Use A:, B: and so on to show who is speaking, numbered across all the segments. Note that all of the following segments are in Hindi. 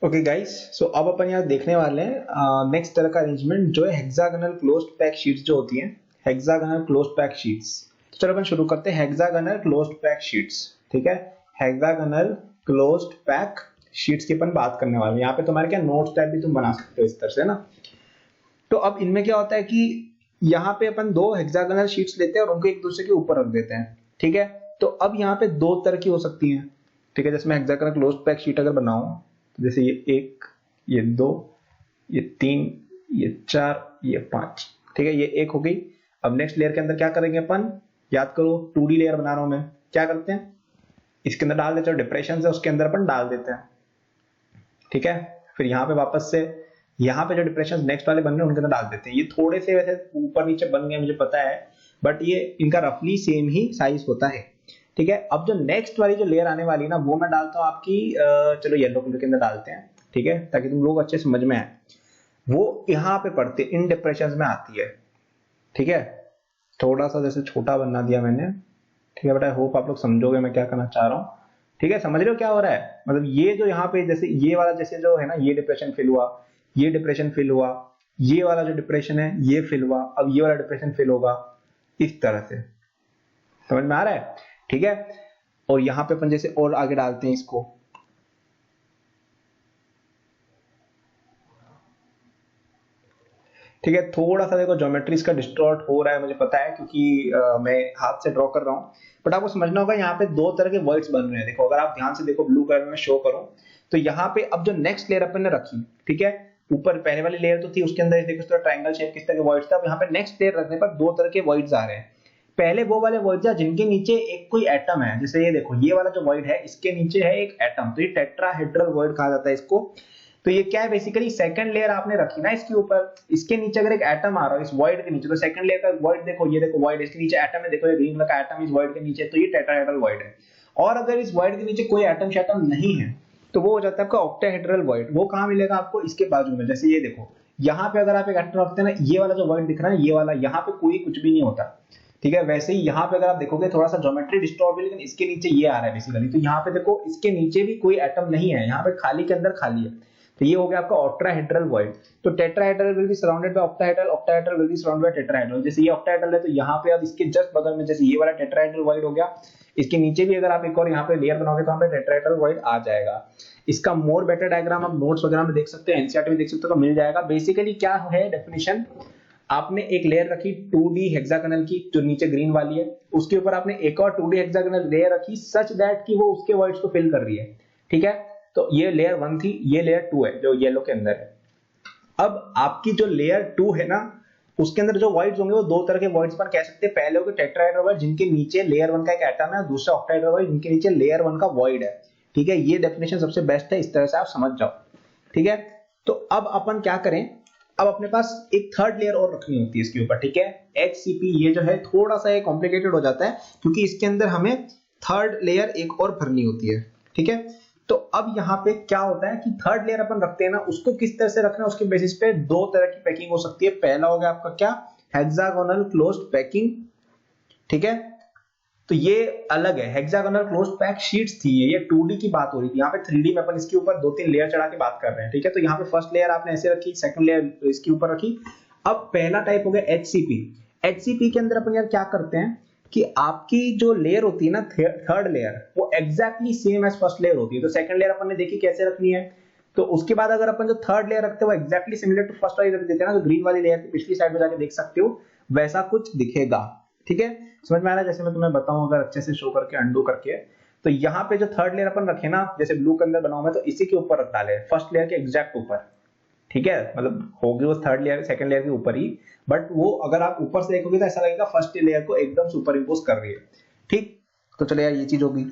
A: ओके गाइस, सो अब अपन यहाँ देखने वाले हैं नेक्स्ट तरह का अरेंजमेंट जो है हेक्सागोनल क्लोज्ड पैक शीट्स जो होती हैं, हेक्सागोनल क्लोज्ड पैक शीट्स। तो चलो अपन शुरू करते हैं हेक्सागोनल क्लोज्ड पैक शीट्स। ठीक है, हेक्सागोनल क्लोज्ड पैक शीट्स की अपन बात करने वाले हैं। यहाँ पे तुम्हारे क्या नोट्स टाइप भी तुम बना सकते हो इस तरह से ना। तो अब इनमें क्या होता है कि यहाँ पे अपन दो हेक्सागोनल शीट्स लेते हैं और उनको एक दूसरे के ऊपर रख देते हैं। ठीक है, तो अब यहाँ पे दो तरह की हो सकती हैं। ठीक है, जैसे मैं हेक्सागोनल क्लोज्ड पैक शीट अगर बनाऊं, जैसे ये एक, ये दो, ये तीन, ये चार, ये पांच। ठीक है, ये एक हो गई। अब नेक्स्ट लेयर के अंदर क्या करेंगे अपन, याद करो 2D लेयर बना रहा हूं मैं। क्या करते हैं, इसके अंदर डाल देते हैं, डिप्रेशन है उसके अंदर अपन डाल देते हैं। ठीक है, फिर यहाँ पे वापस से यहाँ पे जो डिप्रेशन नेक्स्ट वाले बन रहे हैं उनके अंदर डाल देते हैं। ये थोड़े से वैसे ऊपर नीचे बन गए मुझे पता है, बट ये इनका रफली सेम ही साइज होता है। ठीक है, अब जो नेक्स्ट वाली जो लेयर आने वाली है ना, वो मैं डालता हूँ आपकी चलो येलो कलर के अंदर डालते हैं। ठीक है, ताकि तुम लोग अच्छे समझ में आए। वो यहाँ पे पड़ते इन डिप्रेशन में आती है। ठीक है, थोड़ा सा जैसे छोटा बना दिया मैंने। ठीक है, बट आई होप आप लोग समझोगे मैं क्या करना चाह रहा हूँ। ठीक है, समझ रहे हो क्या हो रहा है। मतलब ये जो यहाँ पे जैसे ये वाला जैसे जो है ना, ये डिप्रेशन फिल हुआ, ये डिप्रेशन फिल हुआ, ये वाला जो डिप्रेशन है ये फिल हुआ, अब ये वाला डिप्रेशन फिल होगा, इस तरह से। समझ में आ रहा है। ठीक है, और यहां पे अपन जैसे और आगे डालते हैं इसको। ठीक है, थोड़ा सा देखो ज्योमेट्री इसका डिस्टॉर्ट हो रहा है मुझे पता है, क्योंकि मैं हाथ से ड्रॉ कर रहा हूं। बट आपको समझना होगा यहाँ पे दो तरह के वर्ड्स बन रहे हैं। देखो, अगर आप ध्यान से देखो, ब्लू कलर में शो करूं तो यहाँ पे अब जो नेक्स्ट लेयर अपन ने रखी, ठीक है, ऊपर पहले वाली लेयर तो थी, उसके अंदर देखो ट्राइंगल शेप किस तरह के वर्ड्स थे। अब यहाँ पे नेक्स्ट लेयर रखने पर दो तरह के वर्ड्स आ रहे हैं। पहले वो वाले वर्ड्स है जिनके नीचे एक कोई एटम है। जैसे ये देखो, ये वाला जो वर्ड है इसके नीचे है एक एटम, तो ये टेट्राहेड्रल वर्ड कहा जाता है इसको। तो ये क्या है, बेसिकली सेकंड लेयर आपने रखी ना इसके ऊपर, इसके नीचे अगर एक एटम आ रहा है इस वॉइड के नीचे, तो सेकंड लेयर का वॉइड देखो, ये देखो वॉइड, इसके नीचे एटम है, देखो ये ग्रीन कलर का एटम इस वॉइड के नीचे, तो ये टेट्राहेड्रल वॉइड है। और अगर इस वॉइड के नीचे कोई एटम शैटम नहीं है तो वो हो जाता है आपका ऑक्टाहेड्रल वॉइड। वो कहां मिलेगा आपको, इसके बाजू में। जैसे ये देखो, यहाँ पे अगर आप एक एटम रखते हैं ना, ये वाला जो वॉइड दिख रहा है ये वाला, यहाँ पे कोई कुछ भी नहीं होता। ठीक है, वैसे ही यहाँ पे अगर आप देखोगे थोड़ा सा ज्योमेट्री डिस्टॉर्ट है, लेकिन इसके नीचे ये आ रहा है बेसिकली। तो यहाँ पे देखो, इसके नीचे भी कोई एटम नहीं है, यहाँ पे खाली के अंदर खाली है। तो ये हो गया आपका ऑक्टाहेड्रल वॉइड। तो tetrahedral will be surrounded by octahedral, octahedral will be surrounded by tetrahedral. जैसे ये ऑक्टाहेड्रल है तो यहाँ पे अब इसके जस्ट बगल में जैसे ये वाला टेट्राहेड्रल वॉइड हो गया, इसके नीचे भी अगर आप एक और यहाँ पे लेयर बनाओगे तो यहाँ पे टेट्राहेड्रल वॉइड आ जाएगा। इसका मोर बेटर डायग्राम आप नोट्स वगैरह में देख सकते हैं, एनसीईआरटी में देख सकते हो, तो मिल जाएगा। बेसिकली क्या है डेफिनेशन, आपने एक लेयर रखी 2D हेक्सागोनल की जो नीचे ग्रीन वाली है, उसके ऊपर आपने एक और 2D हेक्सागोनल लेयर रखी सच दैट कि वो उसके वर्ड्स को फिल कर रही है। ठीक है, तो ये लेयर 1 थी, ये लेयर 2 है जो येलो के अंदर है। अब आपकी जो लेयर 2 है ना, उसके अंदर जो वर्ड्स होंगे वो दो तरह के वर्ड्स पर कह सकते हैं। पहले होंगे टेट्राहेड्रल वर्ड जिनके नीचे लेयर 1 का एक एटम है, दूसरा ऑक्टाहेड्रल वर्ड जिनके नीचे लेयर 1 का वॉइड है। ठीक है, ये डेफिनेशन सबसे बेस्ट है, इस तरह से आप समझ जाओ। ठीक है, तो अब अपन क्या करें, अब अपने पास एक थर्ड लेयर और रखनी होती है इसके ऊपर। ठीक है, HCP ये जो है थोड़ा सा ये कॉम्प्लिकेटेड हो जाता है, क्योंकि इसके अंदर हमें थर्ड लेयर एक और भरनी होती है। ठीक है, तो अब यहाँ पे क्या होता है कि थर्ड लेयर अपन रखते हैं ना, उसको किस तरह से रखना है उसके बेसिस पे दो तरह की पैकिंग हो सकती है। पहला हो गया आपका क्या, हेक्सागोनल क्लोज्ड पैकिंग। ठीक है, तो ये अलग है, हेक्सागोनल क्लोज्ड पैक शीट्स थी ये 2D की बात हो रही थी। यहाँ पे 3D में अपन इसके ऊपर दो तीन लेयर चढ़ा के बात कर रहे हैं। ठीक है, तो यहाँ पे फर्स्ट लेयर आपने ऐसे रखी, सेकंड लेयर इसके ऊपर रखी। अब पहला टाइप हो गया HCP। HCP के अंदर अपन यार क्या करते हैं कि आपकी जो लेयर होती है ना, थर्ड लेयर, वो exactly same as first layer होती है। तो सेकंड लेयर अपन ने देखी कैसे रखनी है, तो उसके बाद अगर अपन जो थर्ड लेयर रखते हैं वो एग्जैक्टली सिमिलर टू फर्स्ट वाली रख देते हैं ना, तो ग्रीन वाली लेयर की पिछली साइड में जाके देख सकते हो वैसा कुछ दिखेगा। ठीक है, समझ में आ रहा है। जैसे मैं तुम्हें बताऊं अगर अच्छे से शो करके अंडू करके, तो यहाँ पे जो थर्ड लेयर अपन रखे ना, जैसे ब्लू के अंदर बनाऊं मैं, तो इसी के ऊपर रख डाले फर्स्ट लेयर के एग्जैक्ट ऊपर। ठीक है, मतलब होगी वो थर्ड लेयर सेकंड लेयर के ऊपर ही, बट वो अगर आप ऊपर से देखोगे तो ऐसा लगेगा फर्स्ट लेयर को एकदम सुपर इंपोज कर रही है। ठीक, तो चले यार ये चीज होगी।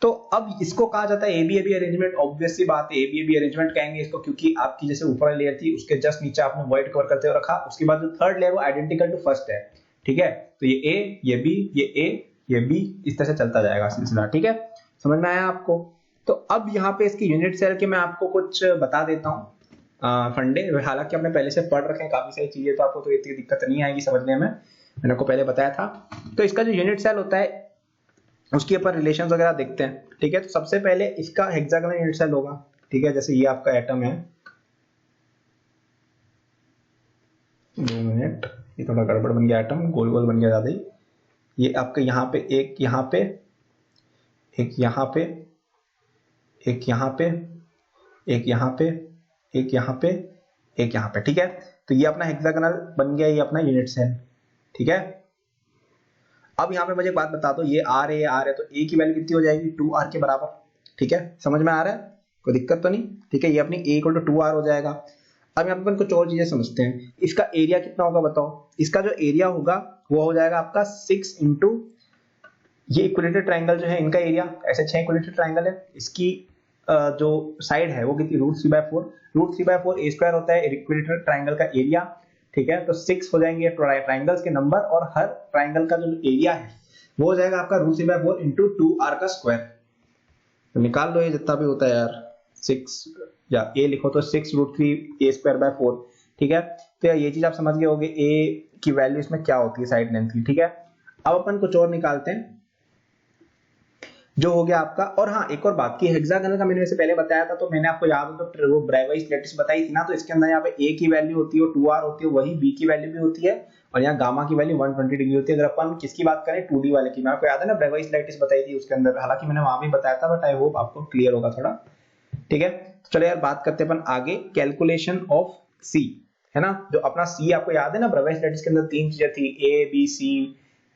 A: तो अब इसको कहा जाता है एबीएबी अरेंजमेंट। ऑब्वियस सी बात है, एबीएबी अरेंजमेंट कहेंगे इसको, क्योंकि आपकी जैसे ऊपर वाली लेयर थी उसके जस्ट नीचे आपने व्हाइट कवर करते हुए रखा, उसके बाद जो थर्ड लेयर वो आइडेंटिकल टू फर्स्ट है। ठीक है, तो ये ए, ये बी, ये ए, ये बी, इस तरह से चलता जाएगा सिलसिला। ठीक है, समझ में आया आपको। तो अब यहाँ पे इसकी यूनिट सेल के मैं आपको कुछ बता देता हूँ फंडे। हालांकि हमने पहले से पढ़ रखे हैं काफी सारी चीजें, तो आपको तो इतनी दिक्कत नहीं आएगी समझने में, मैंने आपको पहले बताया था। तो इसका जो यूनिट सेल होता है उसके ऊपर रिलेशंस वगैरह देखते हैं। ठीक है, तो सबसे पहले इसका हेक्सागोनल यूनिट सेल होगा। ठीक है, जैसे ये आपका एटम है, 2 मिनट, ये थोड़ा गड़बड़ बन गया, एटम गोल गोल बन गया ज्यादा ही। ये आपके यहाँ पे एक, यहाँ पे एक, यहाँ पे एक, यहाँ पे एक, यहाँ पे एक, यहाँ पे एक, यहाँ पे, ठीक है। तो ये अपना हेक्सागोनल बन गया, ये अपना यूनिट सेल, ठीक है। अब यहाँ पे मुझे एक बात बता दो, ये आर है, ये आर है, तो ए की वैल्यू कितनी हो जाएगी, 2r के बराबर, ठीक है। समझ में आ रहा है, कोई दिक्कत तो नहीं, ठीक है। ये अपनी ए इक्वल टू 2r हो जाएगा। अब यहाँ पे अपन कुछ और चीजें समझते हैं। इसका एरिया कितना होगा बताओ। इसका जो एरिया होगा वो हो जाएगा आपका 6 इंटू ये इक्विलेटरल ट्राइंगल जो है, इनका एरिया, ऐसे 6 इक्विलेटरल ट्राइंगल है, इसकी जो साइड है वो कितनी, √3/4, √3/4 a स्क्वायर होता है इक्विलेटरल ट्राइंगल का एरिया, ठीक है। तो 6 हो जाएंगे ट्राइंगल्स के नंबर, और हर ट्राइंगल का जो एरिया है वो हो जाएगा आपका √3/4 इंटू 2r का स्क्वायर। तो निकाल लो ये जितना भी होता है यार, 6 या a लिखो तो 6√3a²/4, ठीक है। तो ये चीज आप समझ गए होगे, a की वैल्यू इसमें क्या होती है, साइड लेंथ की, ठीक है। अब अपन कुछ और निकालते हैं, जो हो गया आपका। और हाँ, एक और बात की हेक्सागोनल का मैंने वैसे पहले बताया था, तो मैंने आपको याद हो तो वो ब्रेवाइज लैटिस बताई थी ना, तो इसके अंदर यहाँ पे a की वैल्यू होती है 2r होती है, वही b की वैल्यू भी होती है, और यहाँ गामा की वैल्यू 120 डिग्री होती है। अगर अपन किसकी बात करें, 2D वाले की, मैं आपको याद है ना ब्रेवाइज लैटिस बताई थी उसके अंदर, हालांकि मैंने वहां भी बताया था, बट आई होप आपको क्लियर होगा थोड़ा, ठीक है। चलो यार बात करते हैं अपन आगे, कैलकुलेशन ऑफ c, है ना। जो अपना c आपको याद है ना, ब्रेवाइज लैटिस के अंदर 3 चीजें थी, a b c,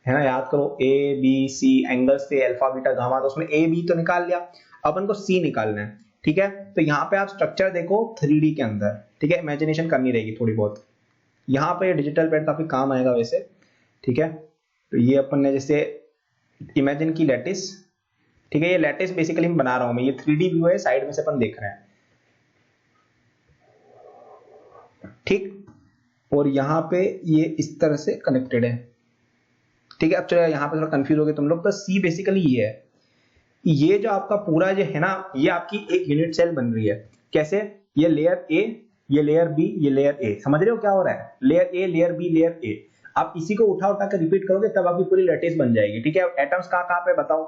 A: है ना, याद करो, ए बी सी एंगल्स थे, अल्फा बीटा गामा, तो उसमें ए बी तो निकाल लिया, अपन को सी निकालना है, ठीक है। तो यहाँ पे आप स्ट्रक्चर देखो 3D के अंदर, ठीक है, इमेजिनेशन करनी रहेगी थोड़ी बहुत। यहाँ पे डिजिटल पेन काफी काम आएगा वैसे, ठीक है। तो ये अपन ने जैसे इमेजिन की लैटिस, ठीक है, ये लैटिस बेसिकली मैं बना रहा हूं मैं, ये 3D व्यू है, साइड में से अपन देख रहे हैं, ठीक। और यहाँ पे ये इस तरह से कनेक्टेड है, ठीक है। अब चलो यहाँ पे थोड़ा कंफ्यूज हो गए तुम लोग, तो सी बेसिकली ये है, ये जो आपका पूरा जो है ना, ये आपकी एक यूनिट सेल बन रही है। कैसे, ये लेयर ए, ये लेयर बी, ये लेयर ए, समझ रहे हो क्या हो रहा है, layer A, layer B, layer A. आप इसी को उठा उठा कर रिपीट करोगे तब आपकी पूरी लैटिस बन जाएगी, ठीक है। एटम्स कहाँ पे बताओ,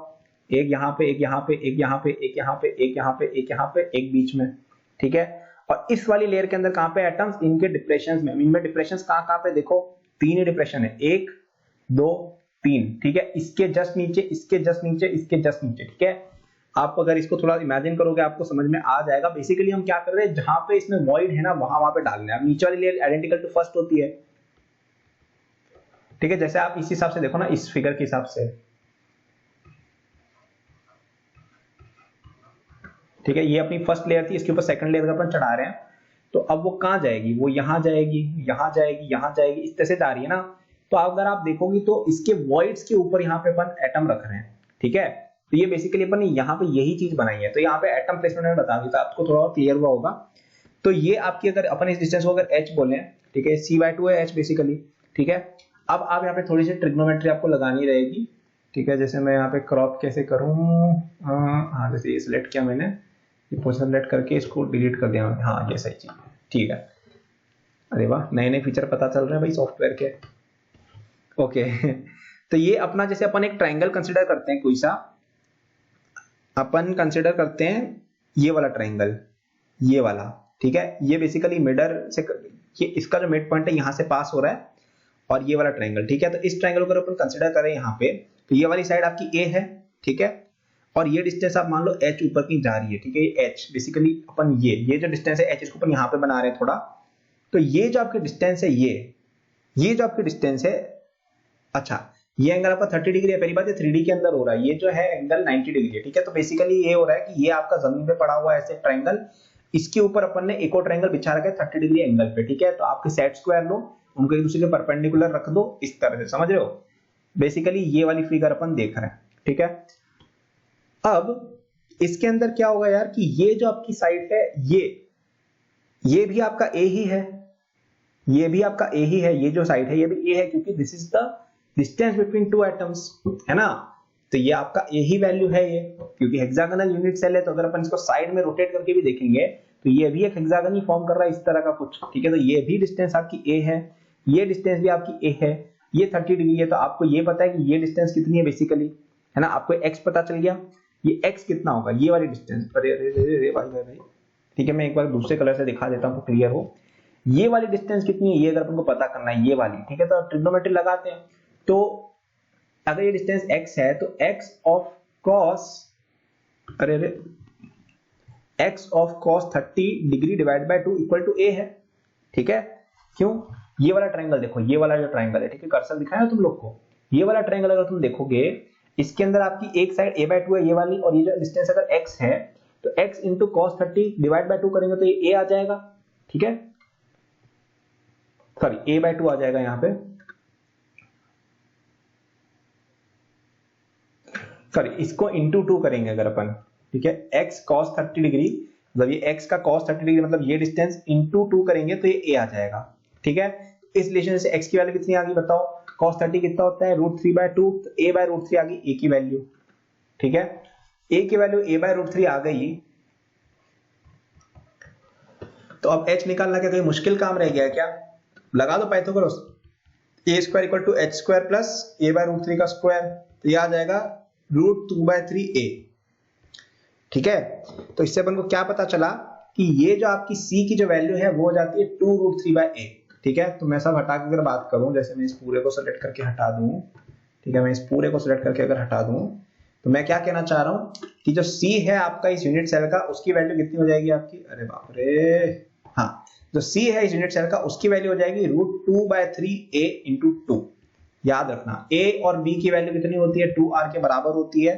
A: एक यहाँ पे, एक यहाँ पे, एक यहाँ पे, एक यहाँ पे, एक यहाँ पे, एक यहाँ पे, एक बीच में, ठीक है। और इस वाली लेयर के अंदर कहाँ पे एटम्स, इनके डिप्रेशन में, इनमें डिप्रेशन कहाँ पे देखो, 3 ही डिप्रेशन है, 1 2 3, ठीक है। इसके जस्ट नीचे, इसके जस्ट नीचे, इसके जस्ट नीचे, ठीक है। आप अगर इसको थोड़ा इमेजिन करोगे आपको समझ में आ जाएगा। बेसिकली हम क्या कर रहे हैं, जहां पे इसमें वॉइड है ना, वहां पे डालना है। नीचे वाली लेयर आइडेंटिकल टू फर्स्ट होती है, ठीक है। जैसे आप इस हिसाब से देखो ना, इस फिगर के हिसाब से, ठीक है। ये अपनी फर्स्ट लेयर थी, इसके ऊपर सेकंड लेयर का अपन चढ़ा रहे हैं, तो अब वो कहां जाएगी, वो यहां जाएगी, यहां जाएगी, यहां जाएगी, इस तरह से जा रही है ना। तो अगर आप देखोगे तो इसके वॉइड्स के ऊपर यहाँ पे अपन एटम रख रहे हैं, ठीक है। तो ये बेसिकली अपन यहाँ पे यही चीज बनाई है। तो यहाँ पे एटम प्लेसमेंट में बता दिया, आपको थोड़ा और क्लियर हुआ होगा। तो ये आपकी, अगर अपन इस डिस्टेंस को अगर h बोले, ठीक है, c/2 है h बेसिकली, ठीक है। अब आप यहाँ पे थोड़ी सी ट्रिग्नोमेट्री आपको लगानी रहेगी, ठीक है। जैसे मैं यहाँ पे क्रॉप कैसे करूँ, हाँ, जैसे ये सिलेक्ट किया मैंने, ये पोजीशन सेलेक्ट करके इसको डिलीट कर दिया, हाँ ये सही चीज, ठीक है। अरे वाह, नए नए फीचर पता चल रहे हैं भाई सॉफ्टवेयर के, ओके। तो ये अपना, जैसे अपन एक ट्राइंगल कंसिडर करते हैं, कोई सा अपन कंसिडर करते हैं, ये वाला ट्राइंगल, ये वाला, ठीक है। ये बेसिकली मिडर से, ये इसका जो मिड पॉइंट है यहाँ से पास हो रहा है, और ये वाला ट्राइंगल, ठीक है। तो इस ट्राइंगल को अपन कंसिडर करें यहाँ पे, तो ये वाली साइड आपकी ए है, ठीक है। और ये डिस्टेंस आप मान लो h ऊपर की जा रही है, ठीक है। ये h बेसिकली अपन ये जो डिस्टेंस है h, इसको अपन यहाँ पे बना रहे हैं थोड़ा। तो ये जो आपकी डिस्टेंस है, ये जो आपकी डिस्टेंस है, अच्छा, ये एंगल आपका 30 डिग्री है, पहली बात है 3D के अंदर हो रहा है, ये जो है एंगल 90 डिग्री है, ठीक है। तो बेसिकली ये हो रहा है कि ये आपका जमीन पे पड़ा हुआ है ऐसे ट्राइंगल, इसके ऊपर अपन ने एक और ट्राइंगल बिछा रखा है 30 डिग्री एंगल पे, ठीक है। तो आपके सेट स्क्वायर लो, उनको एक दूसरे के परपेंडिकुलर रख दो, इस तरह से, समझ रहे हो। बेसिकली ये वाली फिगर अपन देख रहे हैं, ठीक है। अब इसके अंदर क्या होगा यार, कि ये जो आपकी साइड है, ये भी आपका ए ही है, ये भी आपका ए ही है, ये जो साइड है ये भी ए है, क्योंकि this is the distance between two atoms, है ना। तो ये आपका ए ही वैल्यू है ये, क्योंकि हेक्सागोनल यूनिट सेल है। तो अगर अपन इसको साइड में रोटेट करके भी देखेंगे तो ये भी एक हेक्सागन ही फॉर्म कर रहा है, इस तरह का कुछ, ठीक है। तो ये भी डिस्टेंस आपकी ए है, ये डिस्टेंस भी आपकी ए है, ये 30 डिग्री है। तो आपको ये पता है कि ये डिस्टेंस कितनी है बेसिकली, है ना। आपको एक्स पता चल गया, ये एक्स कितना होगा, ये वाली डिस्टेंस, अरे अरे अरे भाई भाई भाई, ठीक है, मैं एक बार दूसरे कलर से दिखा देता हूँ आपको क्लियर हो। ये वाली डिस्टेंस कितनी है, ये अगर तुमको पता करना है, ये वाली, ठीक है, तो ट्रिग्नोमेट्री लगाते हैं। तो अगर ये डिस्टेंस x है तो x of cos, x of cos 30 degree divide by 2 equal to a है। ठीक है, क्यों? ये वाला ट्रायंगल देखो, ये वाला जो ट्रायंगल है, ठीक है, कर्सर दिखाया तुम लोग को, ये वाला ट्रायंगल अगर तुम देखोगे, इसके अंदर आपकी एक साइड a/2 है ये वाली, और ये जो डिस्टेंस अगर x है तो x into cos 30 divide by 2 करेंगे तो ये a आ जाएगा। ठीक है, सॉरी a/2 आ जाएगा यहाँ पे, सॉरी इसको इंटू 2 करेंगे अगर अपन, ठीक है, x cos 30 डिग्री, मतलब ये x का cos 30 डिग्री मतलब ये डिस्टेंस इंटू 2 करेंगे तो ये a आ जाएगा। ठीक है, इस रिलेशन से x की वैल्यू कितनी आ गई बताओ, cos 30 कितना होता है √3/2, तो a/√3 आ गई a की वैल्यू। ठीक है, a की वैल्यू a/√3 आ गई, तो अब h निकालना क्या कोई मुश्किल काम रह गया है क्या? लगा दो Pythagoras, a² equal to h² plus a/√3 का स्क्वायर, तो ये आ जाएगा √2/3a। ठीक है, तो इससे अपन को क्या पता चला कि ये जो आपकी c की जो वैल्यू है वो हो जाती है 2√3/a। ठीक है, तो मैं सब हटा के अगर बात करूं, जैसे मैं इस पूरे को सेलेक्ट करके हटा दूं, ठीक है, मैं इस पूरे को सेलेक्ट करके अगर हटा दूं, तो मैं क्या कहना चाह रहा हूं कि जो c है आपका इस यूनिट सेल का, उसकी वैल्यू कितनी हो जाएगी आपकी, अरे बाप रे, हाँ, जो c है इस यूनिट सेल का उसकी वैल्यू हो जाएगी √2/3a इंटू 2। याद रखना a और b की वैल्यू कितनी होती है, 2r के बराबर होती है,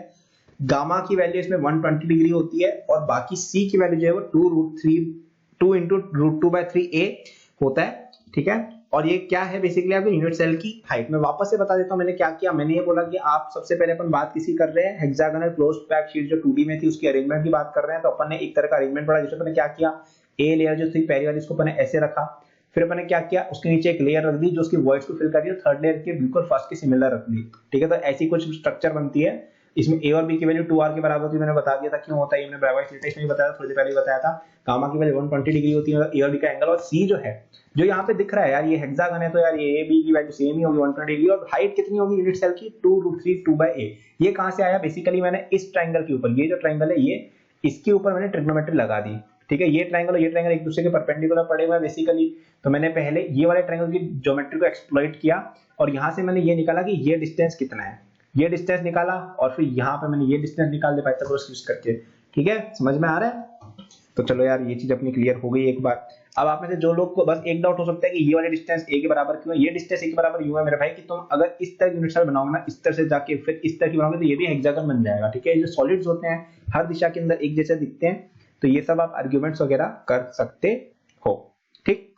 A: गामा की वैल्यू इसमें 120 डिग्री होती है, और बाकी c की वैल्यू जो है वो 2 इंटू √2/3a होता है। ठीक है, और ये क्या है बेसिकली आपके यूनिट सेल की हाइट। मैं वापस से बता देता हूं मैंने क्या किया। मैंने ये बोला कि आप सबसे पहले अपन बात किसी कर रहे हैं हेक्सागोनल क्लोज्ड पैक शीट जो 2D में थी उसकी अरेंजमेंट की बात कर रहे हैं, तो अपन ने एक तरह का अरेंजमेंट पढ़ा जिसमें अपन क्या किया, ए लेयर जो थी पहली वाली इसको अपन ने ऐसे रखा, फिर अपन ने क्या किया, उसके नीचे एक लेयर रख दी जो उसकी वॉइड्स को फिल कर रही है, थर्ड लेयर के बिल्कुल फर्स्ट के सिमिलर रख दी। ठीक है, तो ऐसी कुछ स्ट्रक्चर बनती है। इसमें a और b की वैल्यू 2r के बराबर होती है, मैंने बता दिया था क्यों होता है, मैंने ब्रैवाइट लेटेस्ट में बताया था, थोड़ी देर पहले बताया था। गामा की वैल्यू 120 डिग्री होती है a और b का एंगल, और c जो है जो यहाँ पे दिख रहा है यार ये हेक्सागन है, तो यार ये a b की वैल्यू सेम ही होगी 120 डिग्री, और हाइट कितनी होगी यूनिट सेल की 2√3 ये कहां से आया, बेसिकली मैंने इस ट्रायंगल के ऊपर, ये जो ट्रायंगल है ये, इसके ऊपर मैंने ट्रिग्नोमेट्री लगा दी। ठीक है, ये ट्रायंगल और ये ट्रायंगल एक दूसरे के परपेंडिकुलर पड़े हुए हैं बेसिकली, तो मैंने पहले ये वाले ट्रायंगल की ज्योमेट्री को एक्सप्लॉइट किया, और यहां से मैंने ये निकाला कि ये डिस्टेंस कितना है, ये डिस्टेंस निकाला, और फिर यहाँ पे मैंने ये डिस्टेंस निकाल दिया पाइथागोरस यूज करके। ठीक है, समझ में आ रहा है? तो चलो यार ये चीज अपनी क्लियर हो गई एक बार। अब आप में से जो लोग को बस एक डाउट हो सकता है कि ये वाले डिस्टेंस a के बराबर क्यों है, ये डिस्टेंस a के बराबर यूं है मेरे भाई कि तुम अगर इस तरह की यूनिट सेल बनाओगे ना, इस तरह से जाके फिर इस तरह की बनाओगे तो ये भी हेक्सागन बन जाएगा। ठीक है, ये जो सॉलिड्स होते हैं हर दिशा के अंदर एक जैसे दिखते हैं, तो ये सब आप आर्ग्यूमेंट्स वगैरह कर सकते हो। ठीक,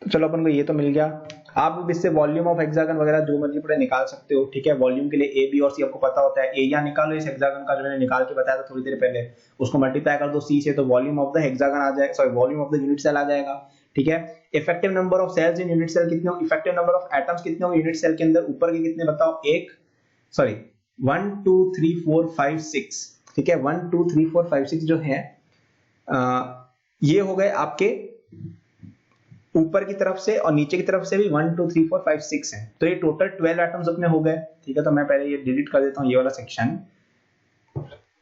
A: तो चलो अपन को ये तो मिल गया। आप इससे वॉल्यूम ऑफ हेक्सागन वगैरह जो मर्जी पड़े निकाल सकते हो। ठीक है, वॉल्यूम के लिए ए बी और सी आपको पता होता है, एरिया निकालो इस हेक्सागन का जो मैंने निकाल के बताया था थोड़ी देर पहले, उसको मल्टीप्लाई कर दो सी से, तो वॉल्यूम ऑफ द हेक्सागन आ जाएगा, sorry volume of the unit cell आ जाएगा। ठीक है, effective number of cells in unit cell कितने हो, इफेक्टिव नंबर ऑफ एटम्स कितने हो यूनिट सेल के अंदर, ऊपर के कितने बताओ, 1 2 3 4 5 6। ठीक है, 1 2 3 4 5 6 जो है ये हो गए आपके ऊपर की तरफ से, और नीचे की तरफ से भी 1 2 3 4 5 6 है, तो ये टोटल 12 एटम्स अपने हो गए। ठीक है, तो मैं पहले ये डिलीट कर देता हूँ ये वाला सेक्शन,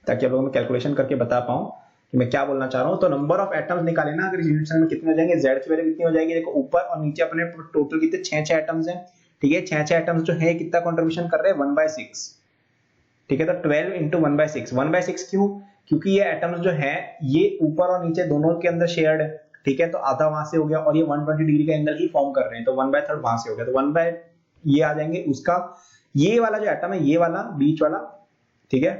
A: ताकि आप लोगों में कैलकुलेशन करके बता पाऊं कि मैं क्या बोलना चाह रहा हूं। तो नंबर ऑफ एटम्स निकाले ना, अगर इस यूनिट सेल में कितने हो जाएंगे, z की वैल्यू कितनी हो जाएगी, देखो ऊपर और नीचे अपने टोटल कितने 6 एटम्स हैं। ठीक है, 6 एटम्स जो है कितना कंट्रीब्यूशन कर रहे हैं, 1/6। ठीक है, तो 12 इंटू 1/6, 1/6 क्यों, क्योंकि ये एटम्स जो है ये ऊपर और नीचे दोनों के अंदर शेयर्ड है। ठीक है, तो आधा वहां से हो गया, और ये 120 डिग्री का एंगल ही फॉर्म कर रहे हैं, तो 1/3 वहां से हो गया, तो 1 ये आ जाएंगे उसका, ये वाला जो एटम है ये वाला बीच वाला। ठीक है,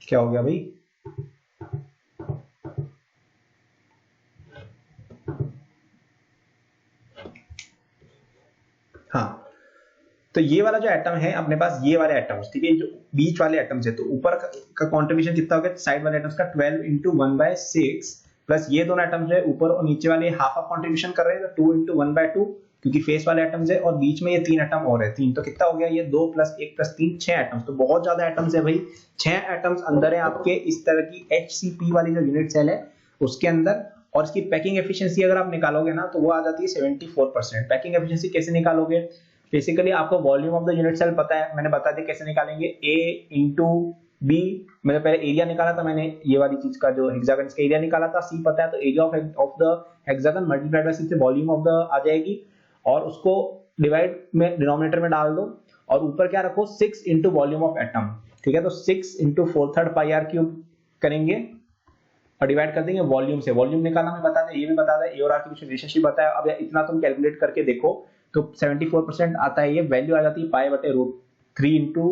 A: क्या हो गया भाई, हाँ, तो ये वाला जो एटम है अपने पास, ये वाले एटम्स, ठीक है, जो बीच वाले एटम्स है, तो ऊपर का कंट्रीब्यूशन कितना हो गया साइड वाले एटम्स का, 12 इंटू 1/6 प्लस ये दोनों एटम्स जो है ऊपर और नीचे वाले हाफ ऑफ कंट्रीब्यूशन कर रहे हैं, तो 2 इंटू 1/2, क्योंकि फेस वाले एटम्स है, और बीच में ये 3 एटम और है, 3, तो कितना हो गया ये 2 + 1 + 3 6 एटम्स, तो बहुत ज्यादा एटम्स है भाई, 6 एटम्स अंदर है आपके इस तरह की HCP वाली जो यूनिट सेल है उसके अंदर। और इसकी पैकिंग एफिशिएंसी अगर आप निकालोगे ना तो वो आ जाती है 74%। पैकिंग एफिशिएंसी कैसे निकालोगे, बेसिकली आपको volume of the unit cell पता है, मैंने बता दिया कैसे निकालेंगे, A इंटू बी मैंने पहले एरिया निकाला था, मैंने ये वाली चीज का जो हेक्सागन का एरिया निकाला था, सी पता है तो area of the hexagon multiplied by C से वॉल्यूम ऑफ द आ जाएगी, और उसको डिवाइड में डिनोमिनेटर में डाल दो, और ऊपर क्या रखो 6 इंटू वॉल्यूम ऑफ एटम, ठीक है। तो 6 इंटू 4/3 पाई आर क्यूब करेंगे और डिवाइड कर देंगे वॉल्यूम से। वॉल्यूम निकालना मैं बता दें, ये भी बता दें, ए और आर के बीच रिलेशनशिप बताया। अब इतना तुम कैलकुलेट करके देखो तो 74% आता है, ये वैल्यू आ जाती है पाई बटे √3 इंटू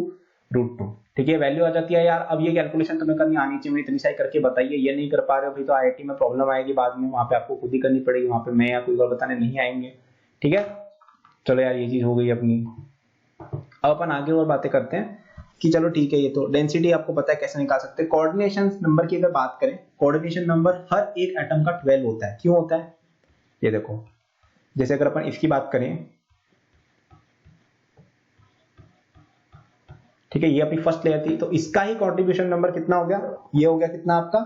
A: √2, ठीक है, वैल्यू आ जाती है यार। अब ये कैलकुलेशन तुम्हें करनी आनी चाहिए, इतनी सारी करके बताइए, ये नहीं कर पा रहे हो भाई तो आईआईटी में प्रॉब्लम आएगी बाद में, वहां पे आपको खुद ही करनी पड़ेगी, वहां पे मैं या कोई और बताने नहीं आएंगे, ठीक है। चलो यार ये चीज हो गई अपनी। अब अपन आगे और बातें करते हैं कि चलो ठीक है, ये तो डेंसिटी आपको पता है कैसे निकाल सकते हैं। कोऑर्डिनेशन नंबर की अगर बात करें, कोऑर्डिनेशन नंबर हर एक एटम का 12 होता है। क्यों होता है ये देखो, जैसे अगर अपन इसकी बात करें, ठीक है, ये अपनी फर्स्ट लेयर थी, तो इसका ही कंट्रीब्यूशन नंबर कितना हो गया, ये हो गया कितना आपका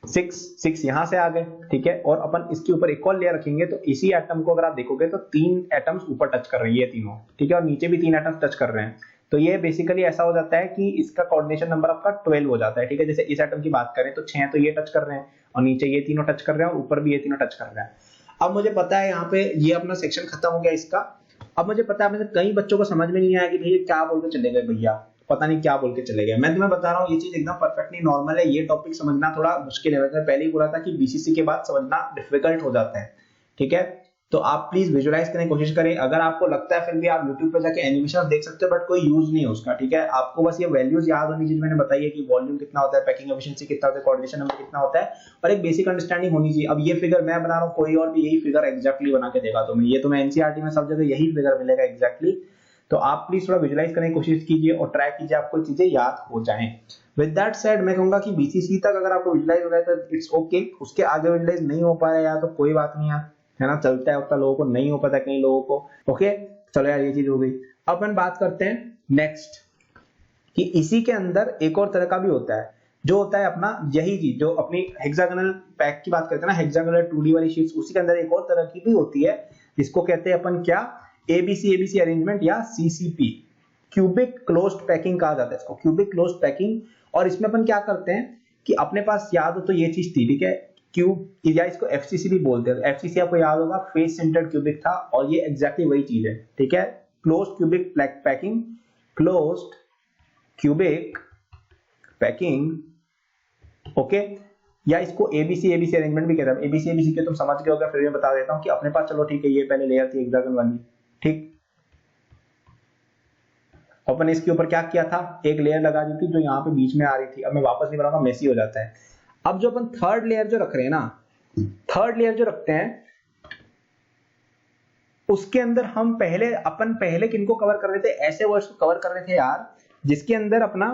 A: 6 यहां से आ गए, ठीक है। और अपन इसके ऊपर एक और लेयर रखेंगे, तो इसी एटम को अगर आप देखोगे तो 3 एटम्स ऊपर टच कर रहे हैं, ये तीनों, ठीक है, और नीचे भी 3 एटम्स टच कर रहे हैं। तो ये बेसिकली ऐसा हो जाता है कि इसका कोऑर्डिनेशन नंबर आपका 12 हो जाता है, ठीक है। जैसे इस एटम की बात करें तो 6 तो ये टच कर रहे हैं, और नीचे ये तीनों टच कर रहे हैं, और ऊपर भी ये तीनों टच कर रहे हैं। अब मुझे पता है यहाँ पे ये अपना सेक्शन खत्म हो गया इसका। अब मुझे पता है मुझे कई बच्चों को समझ में नहीं आया कि भैया क्या बोल के चले गए, भैया पता नहीं क्या बोल के चले गए। मैं तुम्हें बता रहा हूँ ये चीज एकदम परफेक्टली नॉर्मल है, ये टॉपिक समझना थोड़ा मुश्किल है। मैंने पहले ही बोला था कि बीसीसी के बाद समझना डिफिकल्ट हो जाता है, ठीक है। तो आप प्लीज विजुअलाइज करने की कोशिश करें। अगर आपको लगता है फिर भी आप यूट्यूब पे जाके एनिमेशन देख सकते हो, बट कोई यूज नहीं है उसका, ठीक है। आपको बस ये वैल्यूज याद होनी चाहिए, मैंने बताई है कि वॉल्यूम कितना होता है, पैकिंग एफिशिएंसी कितना होता है, कोऑर्डिनेशन नंबर कितना होता है, और एक बेसिक अंडरस्टैंडिंग होनी चाहिए। अब ये फिगर मैं बना रहा हूँ, कोई और भी यही फिगर एग्जैक्टली बना के देगा तुम्हें, ये तुम्हें एनसीईआरटी में सब जगह यही फिगर मिलेगा एग्जैक्टली। तो आप प्लीज थोड़ा विजुअलाइज करने की कोशिश कीजिए और ट्राई कीजिए आपको चीजें याद हो जाएं। विद दैट सेड मैं कहूंगा कि बीसीसी तक अगर आपको विजुअलाइज हो रहा है तो इट्स ओके, उसके आगे विजुअलाइज नहीं हो पा रहा है यार तो कोई बात नहीं यार, है ना, चलता है, उतना लोगों को नहीं हो पाता कई लोगों को। ओके चलो यार ये चीज हो गई। अब अपन बात करते हैं नेक्स्ट कि इसी के अंदर एक और तरह का भी होता है, जो होता है अपना यही चीज जो अपनी हेक्सागोनल पैक की बात करते हैं ना, हेक्सागोनल 2D वाली शीट्स, उसी के अंदर एक और तरह की भी होती है जिसको कहते हैं अपन क्या, एबीसी अरेंजमेंट या सीसीपी, क्यूबिक क्लोज्ड पैकिंग कहा जाता है इसको, क्यूबिक क्लोज्ड पैकिंग। और इसमें अपन क्या करते हैं कि अपने पास याद हो तो ये चीज थी, ठीक है, क्यूब या इसको एफसीसी भी बोलते हैं। एफसीसी आपको याद होगा फेस सेंटर्ड क्यूबिक था, और ये एग्जैक्टली वही चीज है, ठीक है, closed cubic packing, closed cubic packing, okay. या इसको एबीसी अरेंजमेंट भी कहते हैं। एबीसी के तुम समझ गए होगा, फिर मैं बता देता हूं कि अपने पास, चलो ठीक है, ये पहले लेयर थी हेक्सागन वाली, ठीक, अपन इसके ऊपर क्या किया था, एक लेयर लगा दी थी जो यहाँ पे बीच में आ रही थी। अब मैं वापस नहीं बनाऊंगा, मेसी हो जाता है। अब जो अपन थर्ड लेयर जो रख रहे हैं ना, थर्ड लेयर जो रखते हैं उसके अंदर हम पहले किनको कवर कर रहे थे, ऐसे वर्ड्स को कवर कर रहे थे यार जिसके अंदर अपना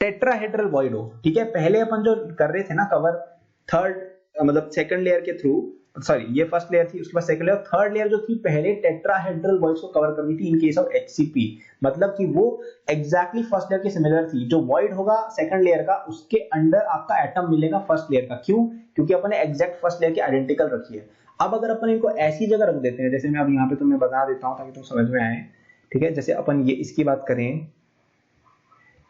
A: टेट्राहेड्रल वॉइड हो, ठीक है। पहले अपन जो कर रहे थे ना कवर, थर्ड मतलब सेकंड लेयर के थ्रू, सॉरी ये फर्स्ट लेयर थी, उसके बाद सेकंड लेयर, थर्ड लेयर जो थी पहले टेट्राहेड्रल वॉइड्स को कवर करनी थी इन केस ऑफ एचसीपी, मतलब कि वो एग्जैक्टली फर्स्ट लेयर के सिमिलर थी। जो वॉइड होगा सेकंड लेयर का, उसके अंडर आपका एटम मिलेगा फर्स्ट लेयर का। क्यों? क्योंकि अपन ने एग्जैक्ट फर्स्ट लेयर की आइडेंटिकल रखी है। अब अगर अपन इनको ऐसी जगह रख देते हैं, जैसे मैं अब यहाँ पे तुम्हें बता देता हूँ ताकि तुम समझ में आए, ठीक है। जैसे अपन ये इसकी बात करें,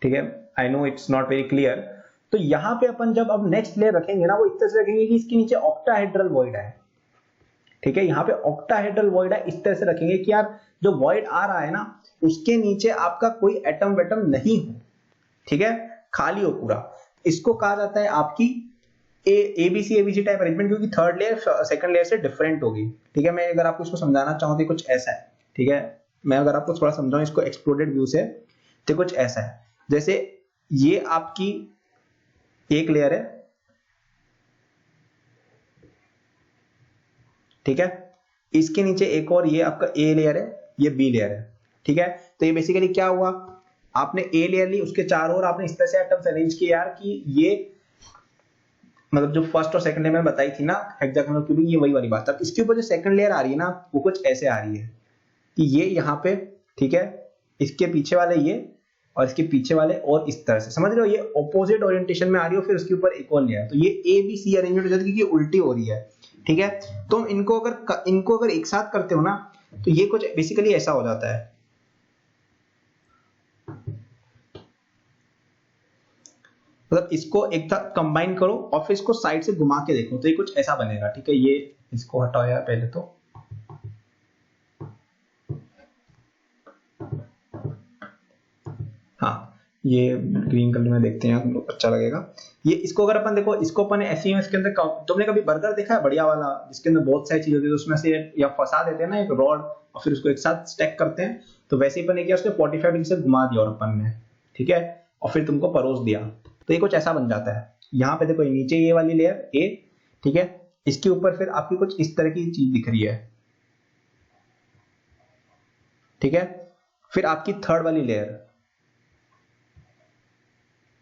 A: ठीक है, I know it's not very clear. तो यहां पे अपन जब अब नेक्स्ट लेयर रखेंगे ना, वो इस तरह से रखेंगे कि इसके नीचे ऑक्टाहेड्रल वॉइड है, ठीक है, यहाँ पे ऑक्टाहेड्रल वॉइड है, इस तरह से रखेंगे कि यार जो वॉइड आ रहा है ना उसके नीचे आपका कोई एटम वेटम नहीं हो, ठीक है, खाली हो पूरा। इसको कहा जाता है आपकी एबीसी टाइप अरेंजमेंट, क्योंकि थर्ड लेयर सेकंड लेयर से डिफरेंट होगी, ठीक है। मैं अगर आपको इसको समझाना चाहूँ तो कुछ ऐसा है, ठीक है, मैं अगर आपको थोड़ा समझाऊं इसको एक्सप्लोडेड व्यू से, तो कुछ ऐसा है, जैसे ये आपकी एक लेयर है, ठीक है, इसके नीचे एक और ये आपका ए लेयर है, ये बी लेयर है, ठीक है। तो ये बेसिकली क्या हुआ, आपने ए लेयर ली, उसके चारों ओर आपने इस तरह से एटम्स अरेंज किए यार कि ये मतलब जो फर्स्ट और सेकंड लेयर में बताई थी ना हेक्सागोनल क्यूबिक, ये वही वाली बात। अब इसके ऊपर जो सेकंड लेयर आ रही है ना, वो कुछ ऐसे आ रही है कि ये यहाँ पे, ठीक है, इसके पीछे वाले ये और इसके पीछे वाले और इस तरह से, समझ रहे हो, ये ऑपोजिट ओरिएंटेशन में आ रही हो, फिर उसके ऊपर एक और लेयर, तो ये ए बी सी अरेंजमेंट हो जाती है क्योंकि उल्टी हो रही है, ठीक है। तो इनको अगर एक साथ करते हो ना, तो ये कुछ बेसिकली ऐसा हो जाता है, मतलब इसको एक साथ कंबाइन करो और फिर इसको साइड से घुमा के देखो तो ये कुछ ऐसा बनेगा, ठीक है। ये इसको हटाओ यार पहले तो, हाँ ये ग्रीन कलर में देखते हैं तुम लोग, अच्छा लगेगा ये। इसको अगर अपन देखो, इसको अपन ऐसे ही इसके अंदर, तुमने कभी बर्गर देखा है बढ़िया वाला जिसके अंदर बहुत सारी चीज होती है, उसमें से या फंसा देते हैं ना एक रॉड और फिर उसको एक साथ स्टैक करते हैं, तो वैसे ही अपन ने किया, उसको 45 डिग्री से घुमा दिया और अपन ने, ठीक है, और फिर तुमको परोस दिया, तो ये कुछ ऐसा बन जाता है। यहाँ पे देखो नीचे ये वाली लेयर ए, ठीक है, इसके ऊपर फिर आपकी कुछ इस तरह की चीज दिख रही है, ठीक है, फिर आपकी थर्ड वाली लेयर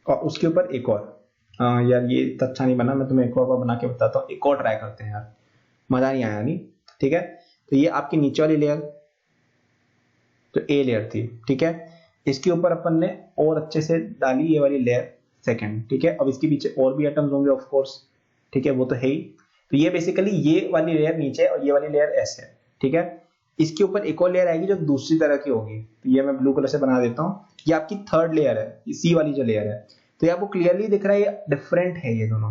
A: और उसके ऊपर एक और। यार ये अच्छा नहीं बना, मैं तुम्हें एक और बना के बताता हूँ, एक और ट्राई करते हैं यार, मजा नहीं आया नहीं, ठीक है। तो ये आपकी नीचे वाली लेयर तो ए लेयर थी, ठीक है, इसके ऊपर अपन ने और अच्छे से डाली ये वाली लेयर सेकंड, ठीक है। अब इसके पीछे और भी एटम्स होंगे ऑफ कोर्स, ठीक है, वो तो है ही। तो ये बेसिकली ये वाली लेयर नीचे और ये वाली लेयर एस है, ठीक है। इसके ऊपर एक और लेयर आएगी जो दूसरी तरह की होगी, तो ये मैं ब्लू कलर से बना देता हूँ, ये आपकी थर्ड लेयर है, सी वाली जो लेयर है। तो ये आपको क्लियरली दिख रहा है ये डिफरेंट है ये दोनों,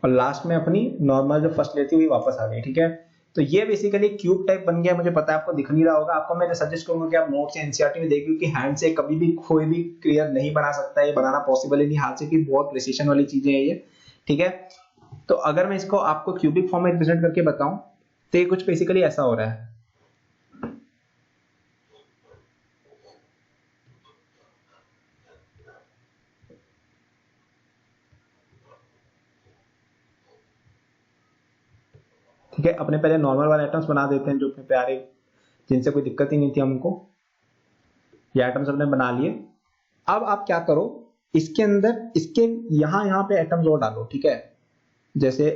A: और लास्ट में अपनी नॉर्मल जो फर्स्ट लेयर थी वही वापस आ गई, ठीक है। तो ये बेसिकली क्यूब टाइप बन गया, मुझे पता है आपको दिख नहीं रहा होगा, आपको मैं सजेस्ट करूंगा कि आप नोट्स या एनसीईआरटी में देखिए, क्योंकि हैंड से कभी भी कोई भी क्लियर नहीं बना सकता है, ये बनाना पॉसिबल ही नहीं हाथ से, कि बहुत प्रिसीजन वाली चीजें हैं ये, ठीक है। तो अगर मैं इसको आपको क्यूबिक फॉर्म में रिप्रेजेंट करके बताऊं तो ये कुछ बेसिकली ऐसा हो रहा है, ठीक है। अपने पहले नॉर्मल वाले एटम्स बना देते हैं जो अपने प्यारे, जिनसे कोई दिक्कत ही नहीं थी हमको, ये एटम्स हमने बना लिए। अब आप क्या करो, इसके अंदर इसके यहाँ पे एटम्स और डालो, ठीक है। जैसे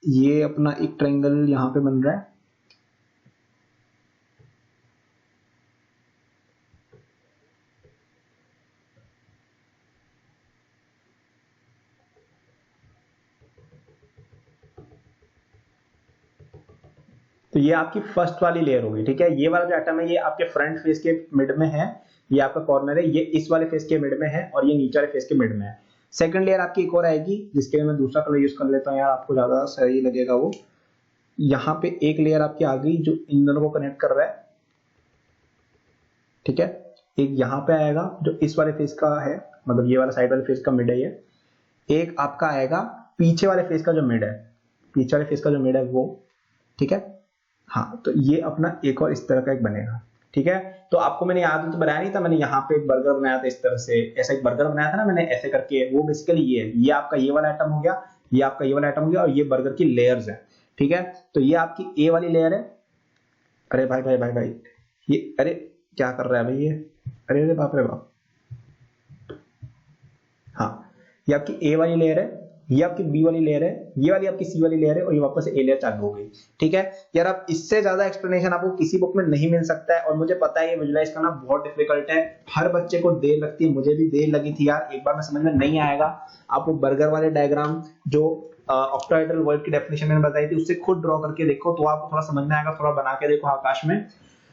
A: ये अपना एक ट्रायंगल यहाँ पे बन रहा है, तो ये आपकी फर्स्ट वाली लेयर होगी, ठीक है। ये वाला जो एटम है ये आपके फ्रंट फेस के मिड में है, ये आपका कॉर्नर है, ये इस वाले फेस के मिड में है और ये नीचे वाले फेस के मिड में है। सेकंड लेयर आपकी एक और आएगी जिसके लिए मैं दूसरा कलर यूज कर लेता हूँ यार, आपको ज्यादा सही लगेगा वो। यहाँ पे एक लेयर आपकी आ गई जो इन दोनों को कनेक्ट कर रहा है, ठीक है। एक यहाँ पे आएगा जो इस वाले फेस का है, मतलब ये वाला साइड वाले फेस का मिड है ये। एक आपका आएगा पीछे वाले फेस का जो मिड है, पीछे वाले फेस का जो मिड है वो, ठीक है। हाँ, तो ये अपना एक और इस तरह का एक बनेगा, ठीक है। तो आपको मैंने याद तो बनाया नहीं था, मैंने यहाँ पे एक बर्गर बनाया था इस तरह से, ऐसा एक बर्गर बनाया था ना मैंने ऐसे करके, वो बेसिकली ये है, ये आपका ये वाला आइटम हो गया, ये आपका ये वाला आइटम हो गया, और ये बर्गर की लेयर्स है, ठीक है। तो ये आपकी ए वाली लेयर है। अरे भाई भाई भाई भाई, ये अरे क्या कर रहा है भाई ये, अरे अरे बाप रे बाप। हाँ, ये आपकी ए वाली लेयर है, ये आपकी बी वाली लेयर है, ये वाली आपकी सी वाली लेयर है, और ये वापस ए लेयर चालू हो गई, ठीक है। यार अब इससे ज्यादा एक्सप्लेनेशन आपको किसी बुक में नहीं मिल सकता है, और मुझे पता है ये विजुलाइज करना बहुत डिफिकल्ट है, हर बच्चे को देर लगती है, मुझे भी देर लगी थी यार, एक बार में समझ में नहीं आएगा। आपको बर्गर वाले डायग्राम जो ऑक्टाहेड्रल वर्ड की डेफिनेशन मैंने बताई थी उससे खुद ड्रॉ करके देखो तो आपको थोड़ा समझ में आएगा, थोड़ा बना के देखो आकाश में।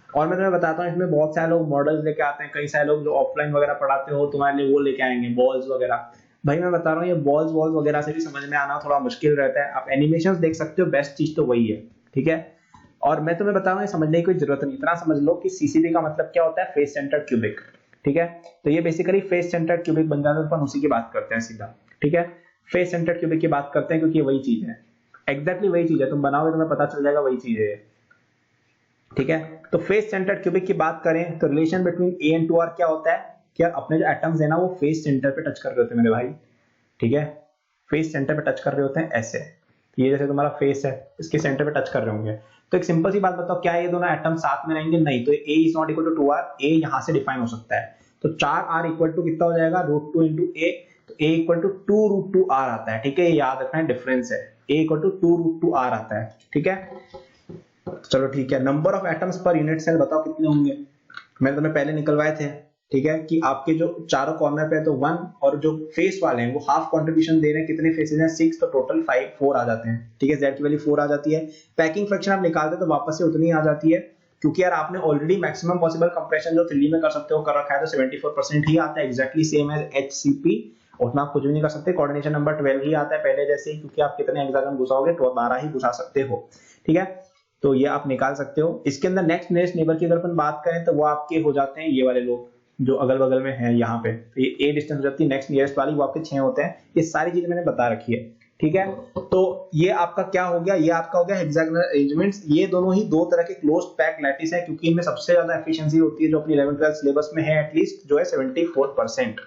A: और मैं तुम्हें बताता हूँ, इसमें बहुत सारे लोग मॉडल्स लेके आते हैं, कई सारे लोग जो ऑफलाइन वगैरह पढ़ाते हो तुम्हारे लिए वो लेके आएंगे बॉल्स वगैरह। भाई मैं बता रहा हूँ ये बॉल्स वॉल्स वगैरह से भी समझ में आना थोड़ा मुश्किल रहता है, आप एनिमेशंस देख सकते हो, बेस्ट चीज तो वही है, ठीक है। और मैं तुम्हें बता रहा हूँ ये समझने की कोई जरूरत नहीं, इतना समझ लो कि सीसीबी का मतलब क्या होता है, फेस सेंटर्ड क्यूबिक, ठीक है। तो ये बेसिकली फेस सेंटर्ड क्यूबिक बन जाता है, अपन उसी की बात करते हैं सीधा, ठीक है। फेस सेंटर्ड क्यूबिक की बात करते हैं क्योंकि वही चीज है, एग्जैक्टली वही चीज है, तुम बनाओगे तुम्हें पता चल जाएगा वही चीज है, ठीक है। तो फेस सेंटर्ड क्यूबिक की बात करें तो relation between A and 2r क्या होता है कि यार अपने जो एटम्स है ना वो फेस सेंटर पे टच कर रहे होते हैं मेरे भाई, ठीक है। फेस सेंटर पे टच कर रहे होते हैं ऐसे, ये जैसे तुम्हारा फेस है इसके सेंटर पे टच कर रहे होंगे। तो एक सिंपल सी बात बताओ, क्या ये दोनों एटम साथ में रहेंगे? नहीं। तो A is not equal to 2r, A यहां से डिफाइन हो सकता है, तो 4r इक्वल टू कितना हो जाएगा, √2 इंटू ए, तो ए इक्वल टू 2√2r आता है, ठीक है। ये याद रखना है, डिफरेंस है, ए इक्वल टू 2√2r आता है, ठीक है। चलो ठीक है, number of atoms per unit cell बताओ कितने होंगे, मैंने तुम्हें पहले निकलवाए थे, ठीक है, कि आपके जो चारों कॉर्नर पे है तो 1, और जो फेस वाले हैं वो हाफ कंट्रीब्यूशन दे रहे हैं, कितने फेसेस हैं 6, तो टोटल 4 आ जाते हैं, ठीक है। z की वैल्यू 4 आ जाती है, पैकिंग फ्रैक्शन आप निकालते तो वापस से उतनी आ जाती है, क्योंकि यार आपने ऑलरेडी मैक्सिमम पॉसिबल कंप्रेशन जो 3D में कर सकते हो कर रखा है, तो 74% ही आता है, एग्जैक्टली सेम एज HCP। उसमें आप कुछ भी नहीं कर सकते। कोऑर्डिनेशन नंबर 12 ही आता है पहले जैसे ही, क्योंकि आप कितने हेक्सागन घुसाओगे तो 12 ही घुसा सकते हो, ठीक है। तो ये आप निकाल सकते हो। इसके अंदर नेक्स्ट नियरेस्ट नेबर की अगर अपन बात करें तो वो आपके हो जाते हैं ये वाले लोग जो अगल बगल में हैं यहाँ पे, तो ये ए डिस्टेंस हो जाती है। नेक्स्ट नियरेस्ट वाली वो आपके 6 होते हैं। ये सारी चीजें मैंने बता रखी है, ठीक है। तो ये आपका क्या हो गया, ये आपका हो गया हेक्सागोनल अरेंजमेंट्स। ये दोनों ही दो तरह के क्लोज पैक लैटिस है, क्योंकि इनमें सबसे ज्यादा एफिशिएंसी होती है जो अपनी 11th-12th सिलेबस में है एटलीस्ट, जो है 74%,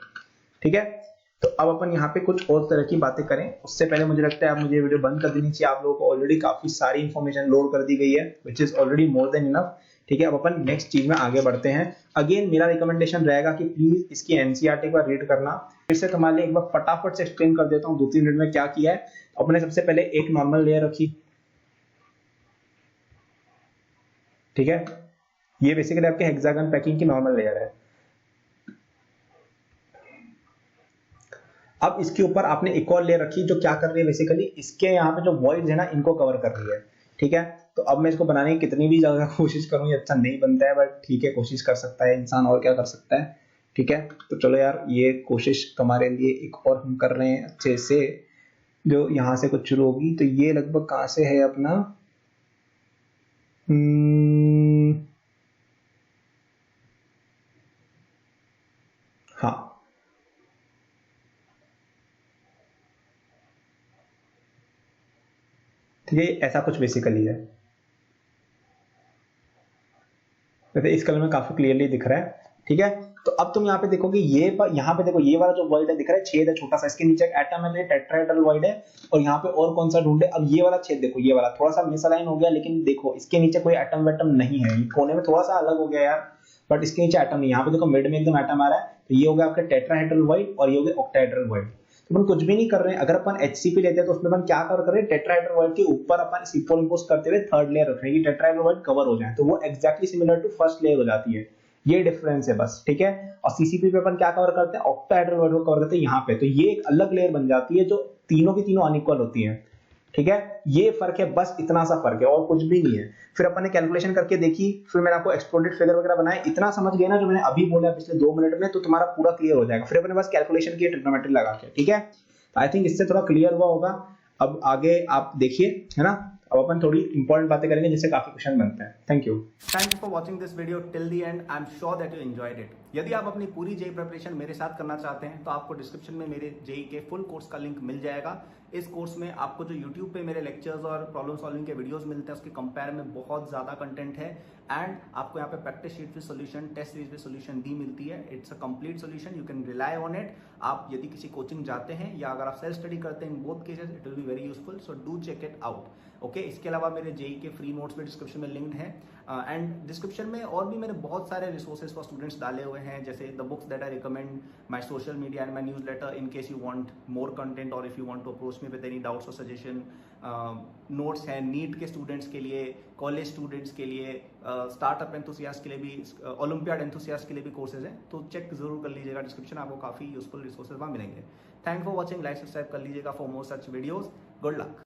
A: ठीक है। तो अब अपन यहाँ पे कुछ और तरह की बातें करें उससे पहले मुझे लगता है अब मुझे वीडियो बंद कर देनी चाहिए। आप लोगों को ऑलरेडी काफी सारी इंफॉर्मेशन लोड कर दी गई है, which is already more than enough, ठीक है। अब अपन नेक्स्ट चीज में आगे बढ़ते हैं। अगेन मेरा रिकमेंडेशन रहेगा कि प्लीज इसकी एनसीईआरटी पर रीड करना। फिर से तुम्हारे लिए एक बार फटाफट से एक्सप्लेन कर देता हूँ 2-3 मिनट में क्या किया है। अपने सबसे पहले एक नॉर्मल लेयर रखी, ठीक है। ये बेसिकली आपके हेक्सागन पैकिंग की नॉर्मल लेयर है। अब इसके ऊपर आपने एक और लेयर रखी जो क्या कर रही है, बेसिकली इसके यहाँ पे जो वॉइड्स है ना इनको कवर कर रही है, ठीक है। तो अब मैं इसको बनाने की कितनी भी ज्यादा कोशिश करूँ ये अच्छा नहीं बनता है, बट ठीक है कोशिश कर सकता है इंसान, और क्या कर सकता है, ठीक है। तो चलो यार ये कोशिश तुम्हारे लिए एक और हम कर रहे हैं अच्छे से। जो यहाँ से कुछ शुरू होगी तो ये लगभग कहाँ से है अपना, हाँ ठीक है, ऐसा कुछ बेसिकली है। वैसे इस कलर में काफी क्लियरली दिख रहा है, ठीक है। तो अब तुम यहाँ पे देखोगे ये यहाँ पे देखो ये वाला जो वॉइड है दिख रहा है, छेद है छोटा सा, इसके नीचे एक एटम है, टेट्राहेड्रल वॉइड है। और यहाँ पे और कौन सा ढूंढे, अब ये वाला छेद देखो, ये वाला थोड़ा सा मिसअलाइन हो गया, लेकिन देखो इसके नीचे कोई एटम वेटम नहीं है, ये कोने में थोड़ा सा अलग हो गया यार, बट इसके नीचे एटम नहीं। यहाँ पे देखो मिड में एकदम एटम आ रहा है, तो ये हो गया आपका टेट्राहेड्रल वॉइड और ये हो गया ऑक्टाहेड्रल वॉइड। तो अपन कुछ भी नहीं कर रहे हैं। अगर अपन HCP लेते हैं तो उसमें अपन क्या कर रहे हैं, टेट्राहेड्रल वॉइड के ऊपर अपन सुपर इंपोज करते हुए थर्ड लेयर रख रहे हैं कि टेट्राहेड्रल वॉइड कवर हो जाए, तो वो exactly similar to first layer हो जाती है। ये डिफरेंस है बस, ठीक है। और CCP पे अपन क्या कवर करते हैं, ऑक्टाहेड्रल वॉइड को कवर करते हैं यहाँ पे, तो ये एक अलग लेयर बन जाती है जो तीनों की तीनों अनइक्वल होती है, ठीक है। ये फर्क है, बस इतना सा फर्क है और कुछ भी नहीं है। फिर अपन ने कैलकुलेशन करके देखी, फिर मैंने आपको एक्सप्लोडेड फिगर वगैरह बनाया। इतना समझ गए ना जो मैंने अभी बोला पिछले 2 मिनट में, तो तुम्हारा पूरा क्लियर हो जाएगा। फिर अपने बस कैलकुलेशन की ट्रिग्नोमेट्री लगा के, ठीक है। आई थिंक इससे थोड़ा क्लियर हुआ होगा। अब आगे आप देखिए, है ना। अब अपन थोड़ी इंपॉर्टेंट बातें करेंगे जिससे काफी क्वेश्चन बनते हैं। Thank you
B: for watching this video till the end. I am sure that you enjoyed it. यदि आप अपनी पूरी जेई प्रिपरेशन मेरे साथ करना चाहते हैं तो आपको डिस्क्रिप्शन में मेरे जेई के फुल कोर्स का लिंक मिल जाएगा। इस कोर्स में आपको जो यूट्यूब पे मेरे लेक्चर्स और प्रॉब्लम सॉल्विंग के वीडियोस मिलते हैं उसके कंपेयर में बहुत ज्यादा कंटेंट है, एंड आपको यहाँ पे practice sheet with solution, test series with solution दी मिलती है। It's a complete solution, you can rely on it. आप यदि किसी कोचिंग जाते हैं या अगर आप सेल्फ स्टडी करते हैं, in both cases it will be very useful, so do check it out. Okay, इसके अलावा मेरे जेई के फ्री नोट्स भी डिस्क्रिप्शन में लिंक्ड हैं, एंड डिस्क्रिप्शन में और भी मैंने बहुत सारे रिसोर्सेज फॉर स्टूडेंट्स डाले हुए हैं, जैसे the books that I recommend, my social media and my newsletter in case you want more content or if you want to approach me with any doubts or suggestion. Notes हैं नीट के स्टूडेंट्स के लिए, कॉलेज स्टूडेंट्स के लिए, स्टार्टअप एंथुसियास्ट के लिए भी, ओलंपियाड एंथुसियास्ट के लिए भी कोर्सेज हैं, तो चेक जरूर कर लीजिएगा डिस्क्रिप्शन, आपको काफी यूजफुल रिसोर्सेज वहाँ मिलेंगे। Thank for watching, like subscribe कर लीजिएगा for more such videos. Good luck.